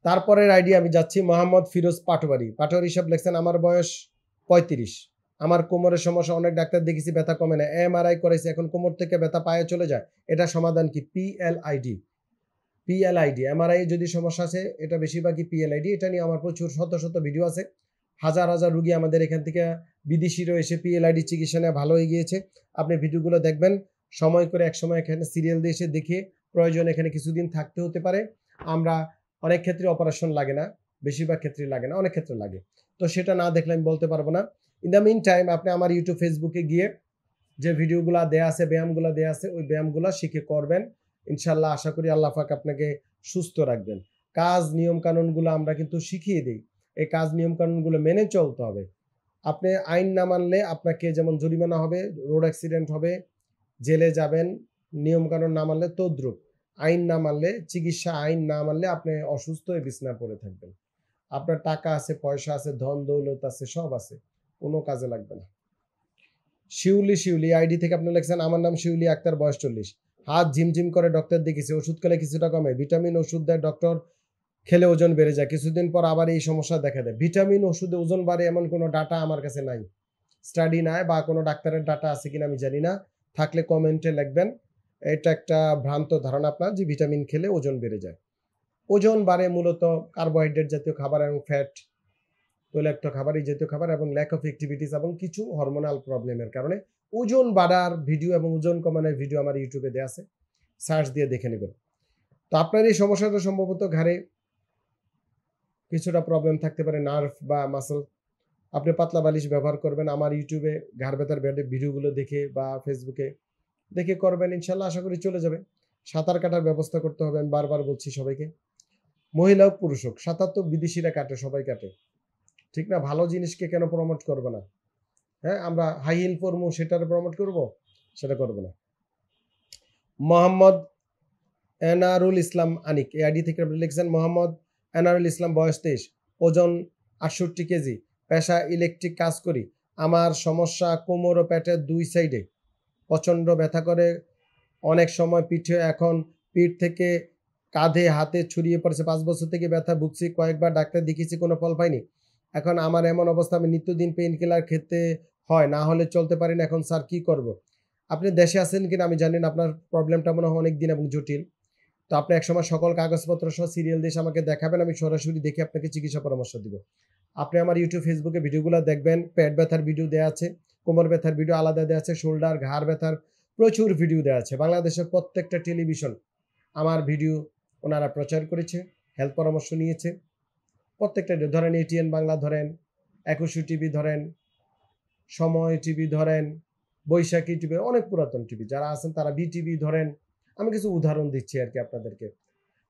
তারপরের আইডি আমি যাচ্ছি মোহাম্মদ ফিরোজ পাটোয়ারি। পাটোয়ারি সাহেব লিখছেন আমার বয়স 35, আমার কোমরের সমস্যা, অনেক ডাক্তার দেখেছি ব্যথা কমে না, এমআরআই করেছি, এখন কোমর থেকে ব্যথা পায়ে চলে যায়, এটা সমাধান কি? পিএলআইডি এমআরআই যদি সমস্যা আছে এটা বেশিরভাগই পিএলআইডি। এটা নিয়ে আমার প্রচুর শত শত ভিডিও আছে, হাজার হাজার রুগী আমাদের এখান থেকে বিদেশিরও এসে পিএলআইডি চিকিৎসা নিয়ে ভালো হয়ে গিয়েছে। আপনি ভিডিওগুলো দেখবেন, সময় করে এক সময় এখানে সিরিয়াল দিয়ে এসে দেখে প্রয়োজন এখানে কিছুদিন থাকতে হতে পারে। আমরা অনেক ক্ষেত্রে অপারেশন লাগে না, বেশিরভাগ ক্ষেত্রে লাগে না, অনেক ক্ষেত্রে লাগে, তো সেটা না দেখলে আমি বলতে পারবো না। ইন দ্য মিন টাইম আপনি আমার ইউটিউব ফেসবুকে গিয়ে যে ভিডিওগুলো দেয়া আছে, ব্যায়ামগুলো দেয়া আছে, ওই ব্যায়ামগুলো শিখে করবেন। ইনশাল্লাহ আশা করি আল্লাহ পাক আপনাকে সুস্থ রাখবেন। কাজ নিয়ম কানুনগুলো আমরা কিন্তু শিখিয়ে দিই, এই কাজ নিয়ম কানুনগুলো মেনে চলতে হবে। আপনি আইন না মানলে আপনাকে যেমন জরিমানা হবে, রোড অ্যাক্সিডেন্ট হবে, জেলে যাবেন, নিয়ম কানুন না মানলে তদ্রুপ। আইন না মানলে চিকিৎসা, আইন না মানলে আপনি অসুস্থ হয়ে বিছানায় পড়ে থাকবেন। আপনার টাকা আছে, পয়সা আছে, ধন দৌলত আছে, সব আছে, কোনো কাজে লাগবে না। শিউলি আইডি থেকে আপনি লিখছেন আমার নাম শিউলি আক্তার, বয়স 40, হাত ঝিমঝিম করে, ডক্টর দেখেছি, ওষুধ খেলে কিছুটা কমে, ভিটামিন ওষুধ দেয় ডক্টর, খেলে ওজন বেড়ে যায়, কিছুদিন পর আবার এই সমস্যা দেখা দেয়। ভিটামিন ওষুধে ওজন বাড়ে এমন কোনো ডাটা আমার কাছে নাই, স্টাডি নাই, বা কোনো ডাক্তারের ডাটা আছে কিনা আমি জানি না, থাকলে কমেন্টে লিখবেন। এটা একটা ভ্রান্ত ধারণা আপনার যে ভিটামিন খেলে ওজন বেড়ে যায়। ওজন বাড়ে মূলত কার্বোহাইড্রেট জাতীয় খাবার এবং ফ্যাট, তৈলাক্ত খাবার, এই জাতীয় খাবার এবং ল্যাক অফ অ্যাক্টিভিটিস এবং কিছু হরমোনাল প্রবলেমের কারণে ওজন বাড়ার ভিডিও এবং ওজন কমানোর ভিডিও আমার ইউটিউবে দেওয়া আছে, সার্চ দিয়ে দেখে নেবেন। তো আপনার এই সমস্যাটা সম্ভবত ঘাড়ে কিছুটা প্রবলেম থাকতে পারে, নার্ভ বা মাসল। আপনি পাতলা বালিশ ব্যবহার করবেন, আমার ইউটিউবে ঘাড় ব্যথার ভিডিওগুলো দেখে বা ফেসবুকে দেখে করবেন, ইনশাল্লাহ আশা করি চলে যাবে। সাঁতার কাটার ব্যবস্থা করতে হবে, আমি বারবার বলছি সবাইকে, মহিলা হোক পুরুষ হোক, সাঁতার তো বিদেশিরা কাটে, সবাই কাটে, ঠিক না? ভালো জিনিসকে কেন প্রমোট করবো না? হ্যাঁ, আমরা হাই হিল পরবো সেটার প্রমোট করব? সেটা করবো না। মোহাম্মদ এনারুল ইসলাম আনিক, এই আইডি থেকে আপনি লিখছেন মোহাম্মদ এনারুল ইসলাম, বয়স 23, ওজন 68 কেজি, পেশা ইলেকট্রিক কাজ করি, আমার সমস্যা কোমর ও পেটের দুই সাইডে প্রচণ্ড ব্যথা করে, অনেক সময় পিঠে, এখন পিঠ থেকে কাঁধে হাতে ছড়িয়ে পড়েছে, 5 বছর থেকে ব্যথা ভুগছি, কয়েকবার ডাক্তার দেখিয়েছি, কোনো ফল পাইনি। এখন আমার এমন অবস্থা, আমি নিত্যদিন পেইন কিলার খেতে হয়, না হলে চলতে পারি না, এখন স্যার কি করব? আপনি দেশে আছেন কিনা আমি জানি না, আপনার প্রবলেমটা মনে হয় অনেক দিন এবং জটিল। তো আপনি একসময় সকল কাগজপত্র সহ সিরিয়াল দিয়ে আমাকে দেখাবেন, আমি সরাসরি দেখে আপনাকে চিকিৎসা পরামর্শ দিব। আপনি আমার ইউটিউব ফেসবুকে ভিডিওগুলো দেখবেন, পেট ব্যথার ভিডিও দেওয়া আছে, কোমর ব্যথার ভিডিও আলাদা দেওয়া আছে, শোল্ডার ঘাড় ব্যথার প্রচুর ভিডিও দেওয়া আছে। বাংলাদেশের প্রত্যেকটা টেলিভিশন আমার ভিডিও ওনারা প্রচার করেছে, হেলথ পরামর্শ নিয়েছে। প্রত্যেকটা ধরেন এটিএন বাংলা ধরেন, 21 টিভি ধরেন, সময় টিভি ধরেন, বৈশাখী টিভি, অনেক পুরাতন টিভি যারা আছেন তারা বিটিভি ধরেন, আমি কিছু উদাহরণ দিচ্ছি আর কি আপনাদেরকে।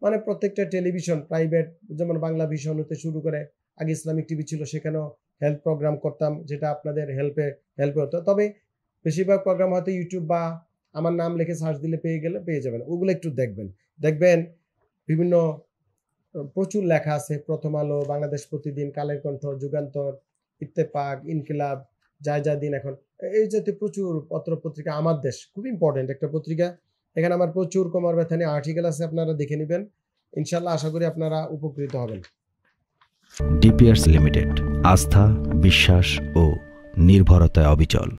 মানে প্রত্যেকটা টেলিভিশন প্রাইভেট, যেমন বাংলা ভিশন হতে শুরু করে, আগে ইসলামিক টিভি ছিল, সেখানেও হেলথ প্রোগ্রাম করতাম, যেটা আপনাদের হেল্পে হতো। তবে বেশিরভাগ প্রোগ্রাম হয়তো ইউটিউব বা আমার নাম লিখে সার্চ দিলে পেয়ে যাবেন, ওগুলো একটু দেখবেন। বিভিন্ন প্রচুর লেখা আছে, প্রথম আলো, বাংলাদেশ প্রতিদিন, কালের কণ্ঠ, যুগান্তর, ইত্তেফাক, ইনকিলাব, যা দিন, এখন এই জাতীয় প্রচুর পত্র পত্রিকা। আমার দেশ খুব ইম্পর্টেন্ট একটা পত্রিকা, এখানে আমার প্রচুর কোমর ব্যথা নিয়ে আর্টিকেল আছে, আপনারা দেখে নেবেন, ইনশাল্লাহ আশা করি আপনারা উপকৃত হবেন। ডিপিআরস লিমিটেড, আস্থা, বিশ্বাস ও নির্ভরতায় অবিচল।